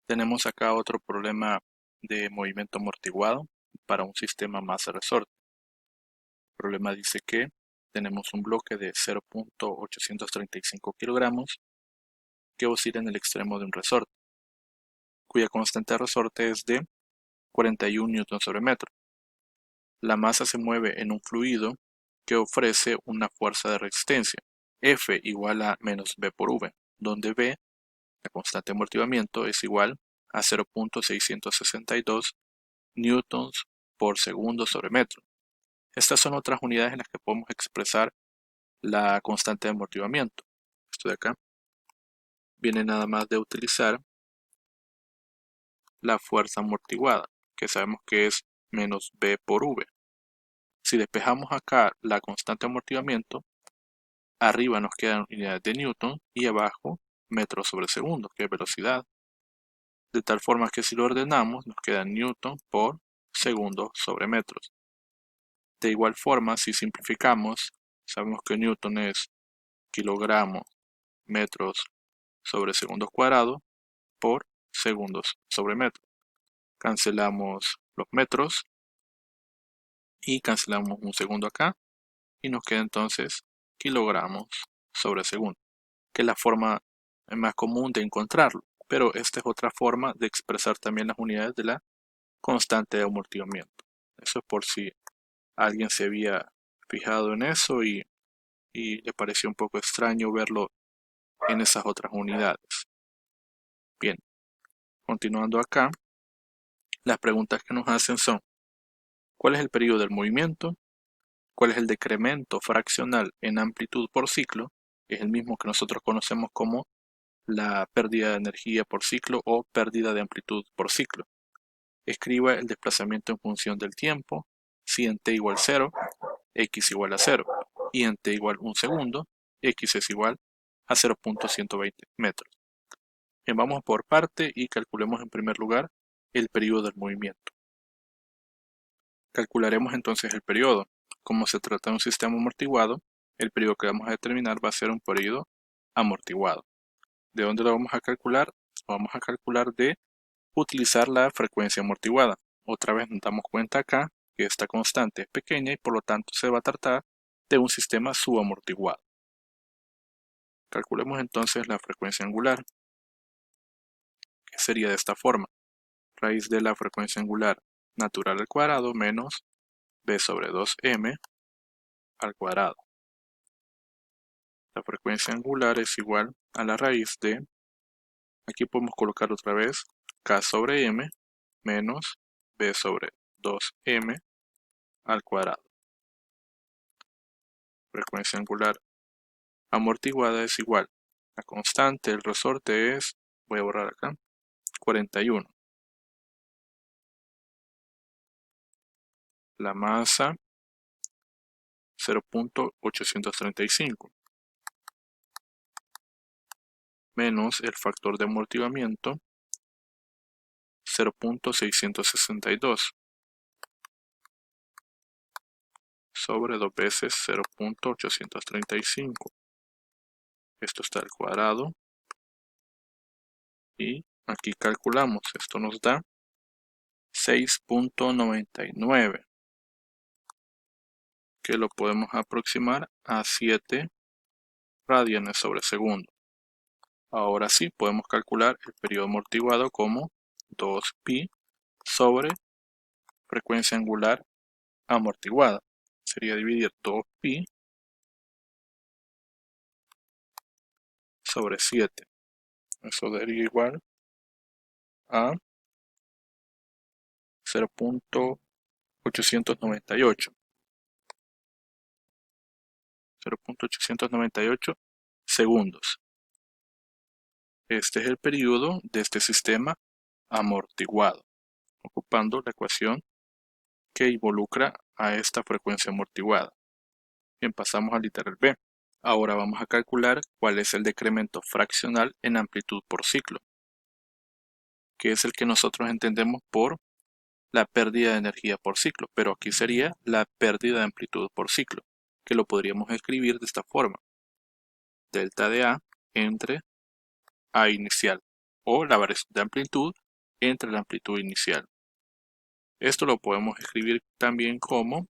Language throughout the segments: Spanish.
Tenemos acá otro problema de movimiento amortiguado para un sistema masa resorte. El problema dice que tenemos un bloque de 0.835 kilogramos que oscila en el extremo de un resorte, cuya constante de resorte es de 41 newton sobre metro. La masa se mueve en un fluido que ofrece una fuerza de resistencia, F igual a menos B por V, donde B, la constante de amortiguamiento, es igual a 0.662 newtons por segundo sobre metro. Estas son otras unidades en las que podemos expresar la constante de amortiguamiento. Esto de acá viene nada más de utilizar la fuerza amortiguada, que sabemos que es menos B por V. Si despejamos acá la constante de amortiguamiento, arriba nos quedan unidades de newton y abajo metros sobre segundo, que es velocidad. De tal forma que si lo ordenamos, nos queda newton por segundo sobre metros. De igual forma, si simplificamos, sabemos que newton es kilogramos metros sobre segundos cuadrados por segundos sobre metros. Cancelamos los metros y cancelamos un segundo acá y nos queda entonces kilogramos sobre segundo, que es la forma más común de encontrarlo, pero esta es otra forma de expresar también las unidades de la constante de amortiguamiento. Eso es por si alguien se había fijado en eso y le pareció un poco extraño verlo en esas otras unidades. Bien, continuando acá, las preguntas que nos hacen son: ¿cuál es el periodo del movimiento? ¿Cuál es el decremento fraccional en amplitud por ciclo? Es el mismo que nosotros conocemos como la pérdida de energía por ciclo o pérdida de amplitud por ciclo. Escriba el desplazamiento en función del tiempo, si en t igual 0, x igual a 0, y en t igual 1 segundo, x es igual a 0.120 metros. Bien, vamos por parte y calculemos en primer lugar el periodo del movimiento. Calcularemos entonces el periodo. Como se trata de un sistema amortiguado, el periodo que vamos a determinar va a ser un periodo amortiguado. ¿De dónde lo vamos a calcular? Lo vamos a calcular de utilizar la frecuencia amortiguada. Otra vez nos damos cuenta acá que esta constante es pequeña y por lo tanto se va a tratar de un sistema subamortiguado. Calculemos entonces la frecuencia angular, que sería de esta forma: raíz de la frecuencia angular natural al cuadrado menos b sobre 2m al cuadrado. La frecuencia angular es igual a la raíz de, aquí podemos colocar otra vez, k sobre m menos b sobre 2m al cuadrado. Frecuencia angular amortiguada es igual, la constante del resorte es, voy a borrar acá, 41. La masa 0.835 menos el factor de amortiguamiento 0.662 sobre 2 veces 0.835. Esto está al cuadrado y aquí calculamos, esto nos da 6.99, que lo podemos aproximar a 7 radianes sobre segundo. Ahora sí podemos calcular el periodo amortiguado como 2pi sobre frecuencia angular amortiguada. Sería dividir 2pi sobre 7. Eso daría igual a 0.898. 0.898 segundos. Este es el periodo de este sistema amortiguado, ocupando la ecuación que involucra a esta frecuencia amortiguada. Bien, pasamos al literal B. Ahora vamos a calcular cuál es el decremento fraccional en amplitud por ciclo, que es el que nosotros entendemos por la pérdida de energía por ciclo, pero aquí sería la pérdida de amplitud por ciclo, que lo podríamos escribir de esta forma: delta de A entre A inicial. o la variación de amplitud entre la amplitud inicial. Esto lo podemos escribir también como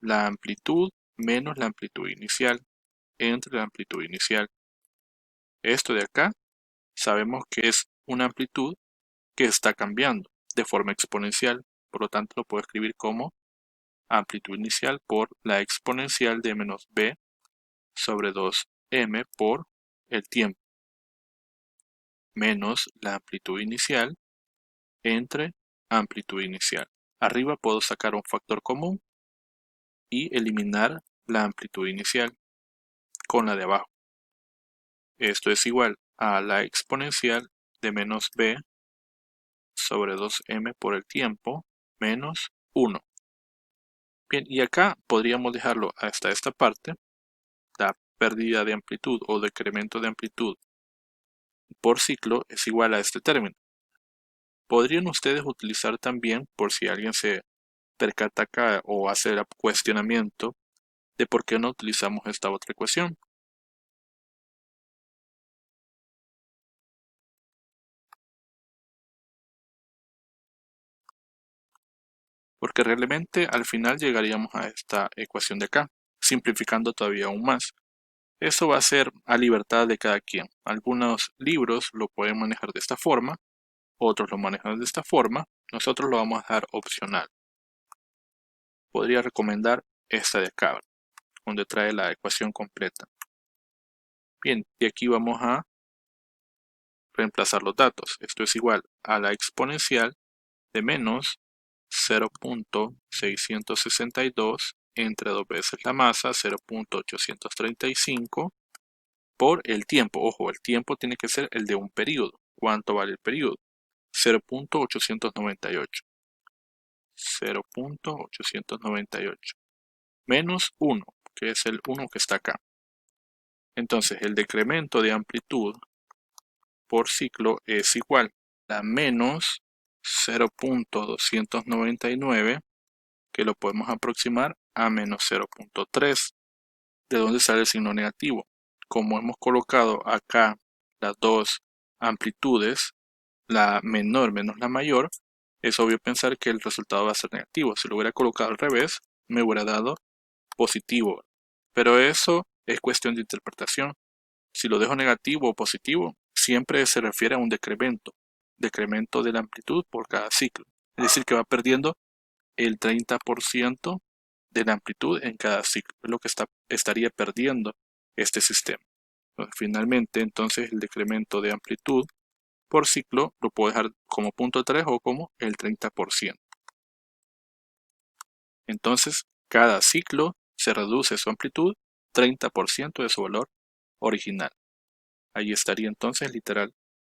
la amplitud menos la amplitud inicial entre la amplitud inicial. Esto de acá sabemos que es una amplitud que está cambiando de forma exponencial, por lo tanto lo puedo escribir como amplitud inicial por la exponencial de menos b sobre 2m por el tiempo, menos la amplitud inicial entre amplitud inicial. Arriba puedo sacar un factor común y eliminar la amplitud inicial con la de abajo. Esto es igual a la exponencial de menos b sobre 2m por el tiempo menos 1. Bien, y acá podríamos dejarlo hasta esta parte, la pérdida de amplitud o decremento de amplitud por ciclo es igual a este término. Podrían ustedes utilizar también, por si alguien se percata acá o hace el cuestionamiento de por qué no utilizamos esta otra ecuación. Porque realmente al final llegaríamos a esta ecuación de acá, simplificando todavía aún más. Eso va a ser a libertad de cada quien. Algunos libros lo pueden manejar de esta forma, otros lo manejan de esta forma, nosotros lo vamos a dejar opcional. Podría recomendar esta de acá, donde trae la ecuación completa. Bien, y aquí vamos a reemplazar los datos. Esto es igual a la exponencial de menos 0.662 entre 2 veces la masa, 0.835 por el tiempo. Ojo, el tiempo tiene que ser el de un periodo. ¿Cuánto vale el periodo? 0.898. 0.898 menos 1, que es el 1 que está acá. Entonces el decremento de amplitud por ciclo es igual a menos 0.299, que lo podemos aproximar a menos 0.3. ¿De dónde sale el signo negativo? Como hemos colocado acá las dos amplitudes, la menor menos la mayor, es obvio pensar que el resultado va a ser negativo. Si lo hubiera colocado al revés, me hubiera dado positivo. Pero eso es cuestión de interpretación. Si lo dejo negativo o positivo, siempre se refiere a un decremento de la amplitud por cada ciclo. Es decir, que va perdiendo el 30% de la amplitud en cada ciclo. Es lo que estaría perdiendo este sistema. Finalmente, entonces, el decremento de amplitud por ciclo lo puedo dejar como 0.3 o como el 30%. Entonces, cada ciclo se reduce su amplitud 30% de su valor original. Ahí estaría entonces el literal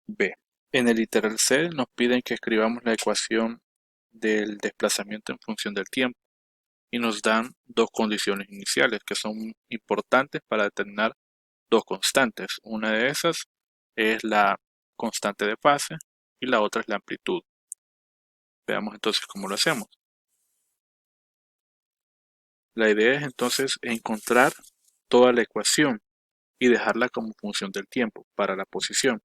B. En el literal C nos piden que escribamos la ecuación del desplazamiento en función del tiempo y nos dan dos condiciones iniciales que son importantes para determinar dos constantes. Una de esas es la constante de fase y la otra es la amplitud. Veamos entonces cómo lo hacemos. La idea es entonces encontrar toda la ecuación y dejarla como función del tiempo para la posición.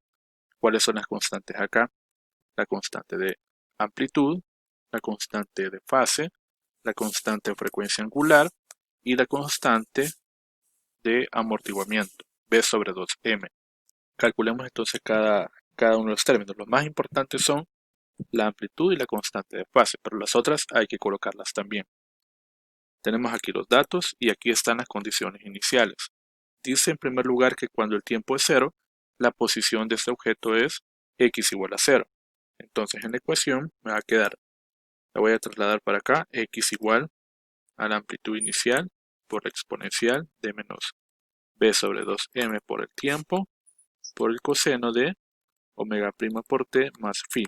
¿Cuáles son las constantes acá? La constante de amplitud, la constante de fase, la constante de frecuencia angular y la constante de amortiguamiento, B sobre 2M. Calculemos entonces cada uno de los términos. Los más importantes son la amplitud y la constante de fase, pero las otras hay que colocarlas también. Tenemos aquí los datos y aquí están las condiciones iniciales. Dice en primer lugar que cuando el tiempo es 0, la posición de este objeto es x igual a 0. Entonces en la ecuación me va a quedar, la voy a trasladar para acá, x igual a la amplitud inicial por la exponencial de menos b sobre 2m por el tiempo por el coseno de omega prima por t más phi.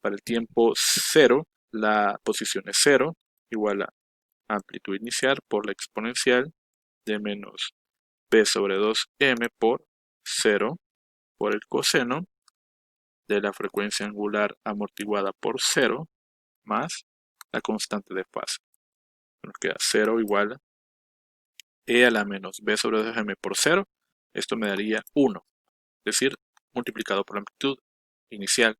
Para el tiempo 0, la posición es 0, igual a amplitud inicial por la exponencial de menos b sobre 2m por 0 por el coseno de la frecuencia angular amortiguada por 0 más la constante de fase. Nos queda 0 igual a e a la menos b sobre 2m por 0. Esto me daría 1. Es decir, multiplicado por la amplitud inicial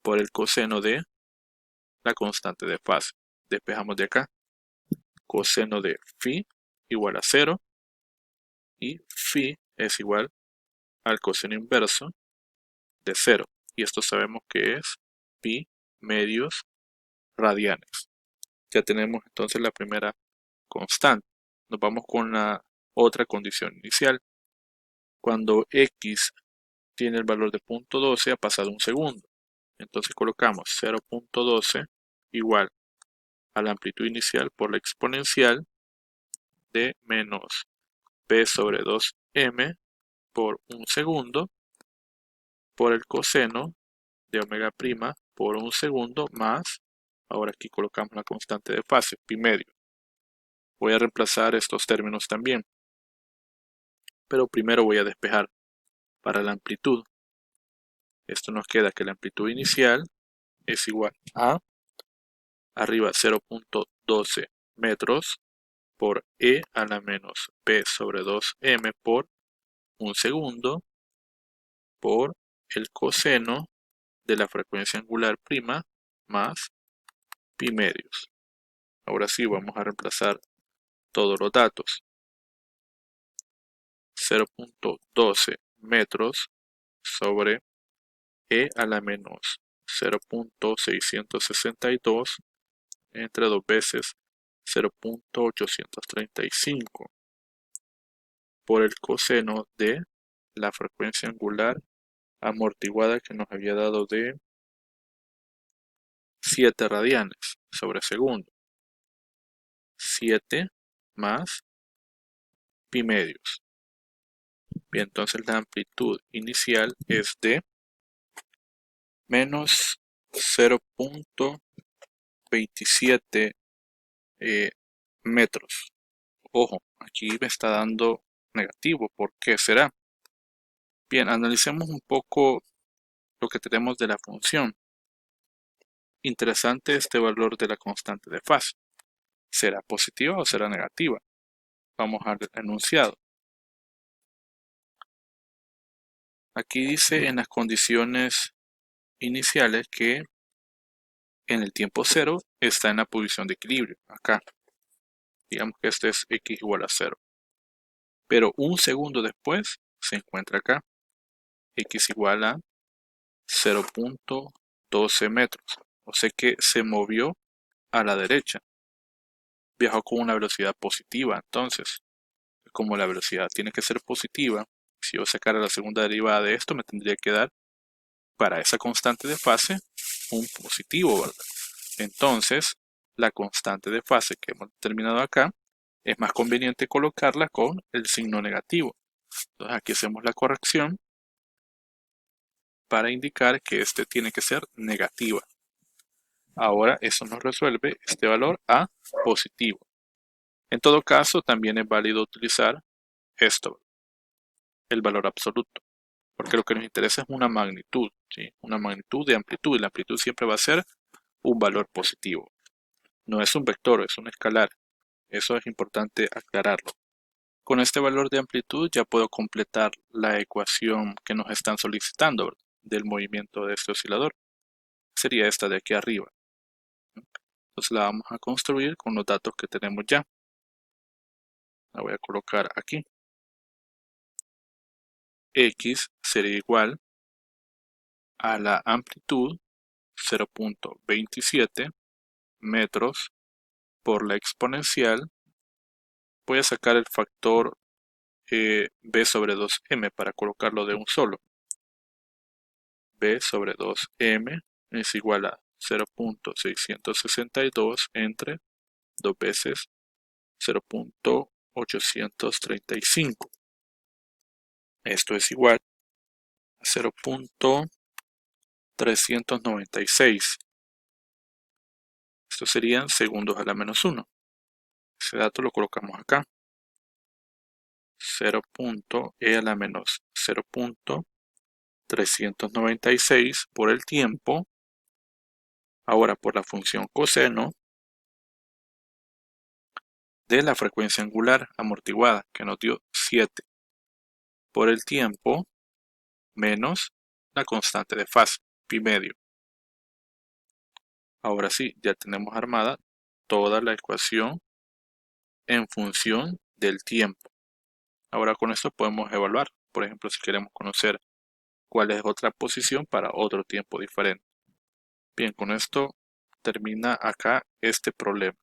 por el coseno de la constante de fase. Despejamos de acá. Coseno de phi igual a 0 y phi es igual al coseno inverso de 0. Y esto sabemos que es pi medios radianes. Ya tenemos entonces la primera constante. Nos vamos con la otra condición inicial. Cuando x tiene el valor de 0.12 ha pasado un segundo. Entonces colocamos 0.12 igual a la amplitud inicial por la exponencial de menos p sobre 2m por un segundo por el coseno de omega prima por un segundo más, ahora aquí colocamos la constante de fase, pi medio. Voy a reemplazar estos términos también, pero primero voy a despejar para la amplitud. Esto nos queda que la amplitud inicial es igual a arriba 0.12 metros por e a la menos p sobre 2m por un segundo por el coseno de la frecuencia angular prima más pi medios. Ahora sí vamos a reemplazar todos los datos. 0.12 metros sobre e a la menos 0.662 entre 2 veces 0.835 por el coseno de la frecuencia angular amortiguada que nos había dado de 7 radianes sobre segundo. 7 más pi medios. Bien, entonces la amplitud inicial es de menos 0.27 metros. Ojo, aquí me está dando negativo. ¿Por qué será? Bien, analicemos un poco lo que tenemos de la función. Interesante este valor de la constante de fase. ¿Será positiva o será negativa? Vamos al enunciado. Aquí dice en las condiciones iniciales que en el tiempo 0 está en la posición de equilibrio. Acá, digamos que este es x igual a 0. Pero un segundo después se encuentra acá, x igual a 0.12 metros. O sea que se movió a la derecha. Viajó con una velocidad positiva. Entonces, como la velocidad tiene que ser positiva, si yo sacara la segunda derivada de esto, me tendría que dar para esa constante de fase un positivo, ¿verdad? Entonces, la constante de fase que hemos determinado acá, es más conveniente colocarla con el signo negativo. Entonces aquí hacemos la corrección para indicar que este tiene que ser negativa. Ahora eso nos resuelve este valor a positivo. En todo caso, también es válido utilizar esto, el valor absoluto, porque lo que nos interesa es una magnitud, ¿sí? Una magnitud de amplitud, y la amplitud siempre va a ser un valor positivo. No es un vector, es un escalar. Eso es importante aclararlo. Con este valor de amplitud ya puedo completar la ecuación que nos están solicitando, ¿verdad?, del movimiento de este oscilador. Sería esta de aquí arriba. Entonces la vamos a construir con los datos que tenemos ya. La voy a colocar aquí. X sería igual a la amplitud 0.27 metros por la exponencial. Voy a sacar el factor b sobre 2m para colocarlo de un solo. B sobre 2m es igual a 0.662 entre 2 veces 0.835. Esto es igual a 0.396. Esto serían segundos a la menos 1. Ese dato lo colocamos acá. 0.e a la menos 0.396 por el tiempo. Ahora por la función coseno de la frecuencia angular amortiguada que nos dio 7 por el tiempo menos la constante de fase, pi medio. Ahora sí, ya tenemos armada toda la ecuación en función del tiempo. Ahora con esto podemos evaluar, por ejemplo, si queremos conocer cuál es otra posición para otro tiempo diferente. Bien, con esto termina acá este problema.